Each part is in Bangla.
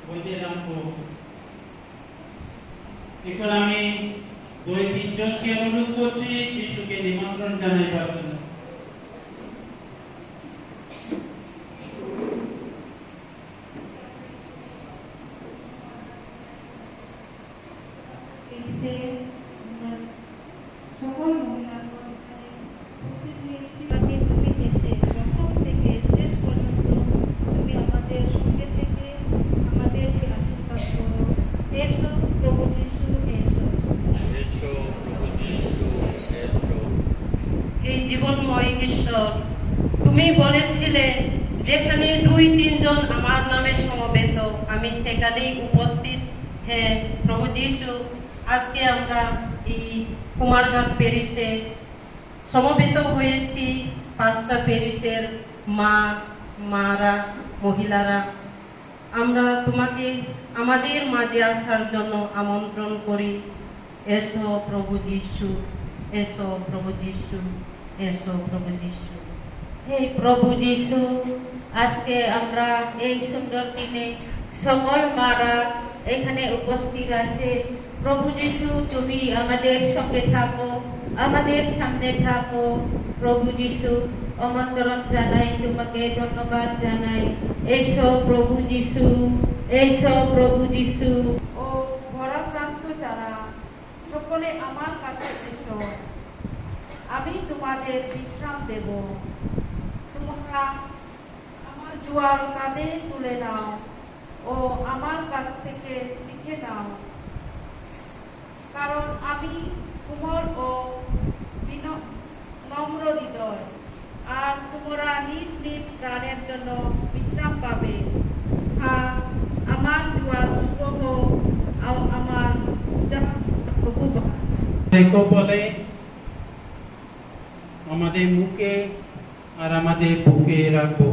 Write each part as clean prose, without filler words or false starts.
বইতে রাখবো। এখন আমি 2-3 জনকে অনুরোধ করছি যিশুকে নিমন্ত্রণ জানাইবার জন্য। সকল মহিলার তুমি এসে প্রথম থেকে শেষ পর্যন্ত তুমি আমাদের সঙ্গে থেকে আমাদেরকে আশীর্বাদ করো। এসো প্রভু যিশু, এসো। এসো প্রভু যিশু, এসো। এই জীবনময় ঈশ্বর, তুমি বলেছিলে যেখানে 2-3 জন আমার নামে সমবেত আমি সেখানেই উপস্থিত। হ্যাঁ প্রভু যিশু, আজকে আমরা এই কুমারঘাট প্যারিশে সমবেত হয়েছি। 5টা প্যারিশের মারা মহিলারা আমরা তোমাকে আমাদের মাঝে আসার জন্য আমন্ত্রণ করি। এসো প্রভু যিশু, এসো প্রভু যিশু, এসো প্রভু যিশু। হে প্রভু যিশু, আজকে আমরা এই সুন্দর দিনে সকল মারা এখানে উপস্থিত আছে। প্রভু যিশু, তুমি আমাদের সঙ্গে থাকো, আমাদের সামনে থাকো। প্রভু যিশু, আমন্ত্রণ জানাই, তোমাকে ধন্যবাদ জানাই। এসো প্রভু যিশু, এসো প্রভু যিশু। ও ভরাক্রান্ত যারা সকলে আমার কাছে এসো, আমি তোমাদের বিশ্রাম দেব। তোমরা আমার জোয়ার কাঁধে তুলে নাও ও আমার কাছ থেকে শিখে নাও, কারণ আমি কোমল ও নম্র হৃদয়, আর তোমরা নিজ নিজ প্রাণের জন্য বিশ্রাম পাবে। হ্যাঁ, আমার জোয়ার শুভ হোক, আমার বলে আমাদের মুখে আর আমাদের বুকে রাখবো।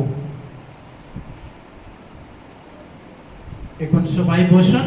এখন সবাই বসুন।